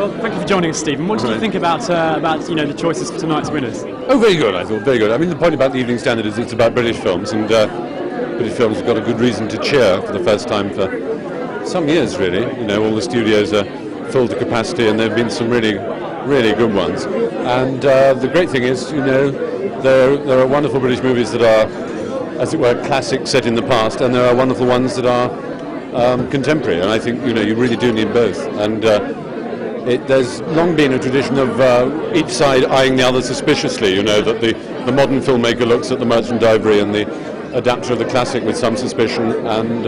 Well, thank you for joining us, Stephen. What did you think about the choices for tonight's winners? Oh, very good. I thought very good. I mean, the point about the Evening Standard is it's about British films, and British films have got a good reason to cheer for the first time for some years, really. You know, all the studios are full to capacity, and there have been some really good ones. And the great thing is, you know, there are wonderful British movies that are, as it were, classics set in the past, and there are wonderful ones that are contemporary. And I think, you know, you really do need both. And there's long been a tradition of each side eyeing the other suspiciously. You know, that the modern filmmaker looks at the Merchant Ivory and the adapter of the classic with some suspicion and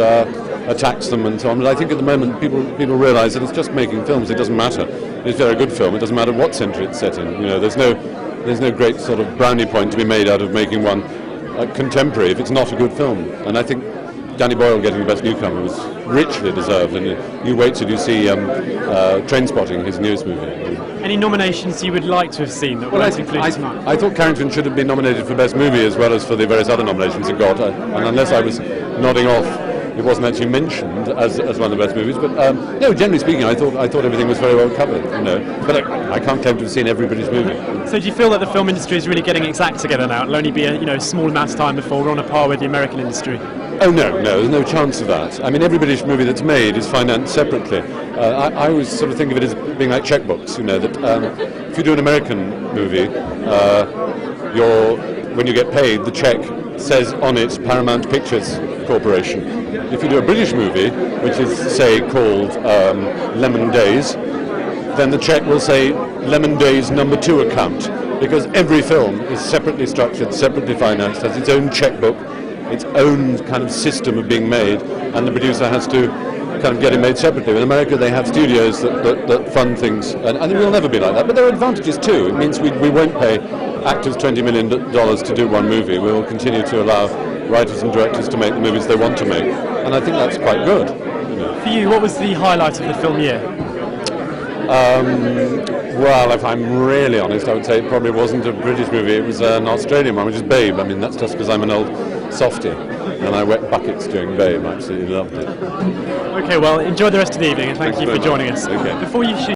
attacks them and so on. But I think at the moment people realise that it's just making films. It doesn't matter. If they're a good film, it doesn't matter what century it's set in. You know, there's no great sort of brownie point to be made out of making one contemporary if it's not a good film. And I think Danny Boyle getting the Best Newcomer was richly deserved, and you wait till you see Trainspotting, his newest movie. Any nominations you would like to have seen that weren't included tonight? I thought Carrington should have been nominated for Best Movie as well as for the various other nominations it got, and unless I was nodding off, it wasn't actually mentioned as one of the best movies. But no, generally speaking, I thought everything was very well covered. You know, but I can't claim to have seen every British movie. So do you feel that the film industry is really getting its act together now? It'll only be a small amount of time before we're on a par with the American industry. Oh no, there's no chance of that. I mean, every British movie that's made is financed separately. I always sort of think of it as being like checkbooks. You know, that if you do an American movie, when you get paid, the check says on it Paramount Pictures Corporation. If you do a British movie, which is, say, called Lemon Days, then the check will say Lemon Days No. 2 account, because every film is separately structured, separately financed, has its own checkbook, its own kind of system of being made, and the producer has to kind of get it made separately. In America, they have studios that fund things, and it will never be like that. But there are advantages too. It means we won't pay actors $20 million to do one movie. We will continue to allow writers and directors to make the movies they want to make, and I think that's quite good. You know. For you, what was the highlight of the film year? Well, if I'm really honest, I would say it probably wasn't a British movie, it was an Australian one, which is Babe. I mean, that's just because I'm an old softie, and I wet buckets during Babe. I absolutely loved it. Okay, well, enjoy the rest of the evening, and thank you for joining us. Okay. Before you shoot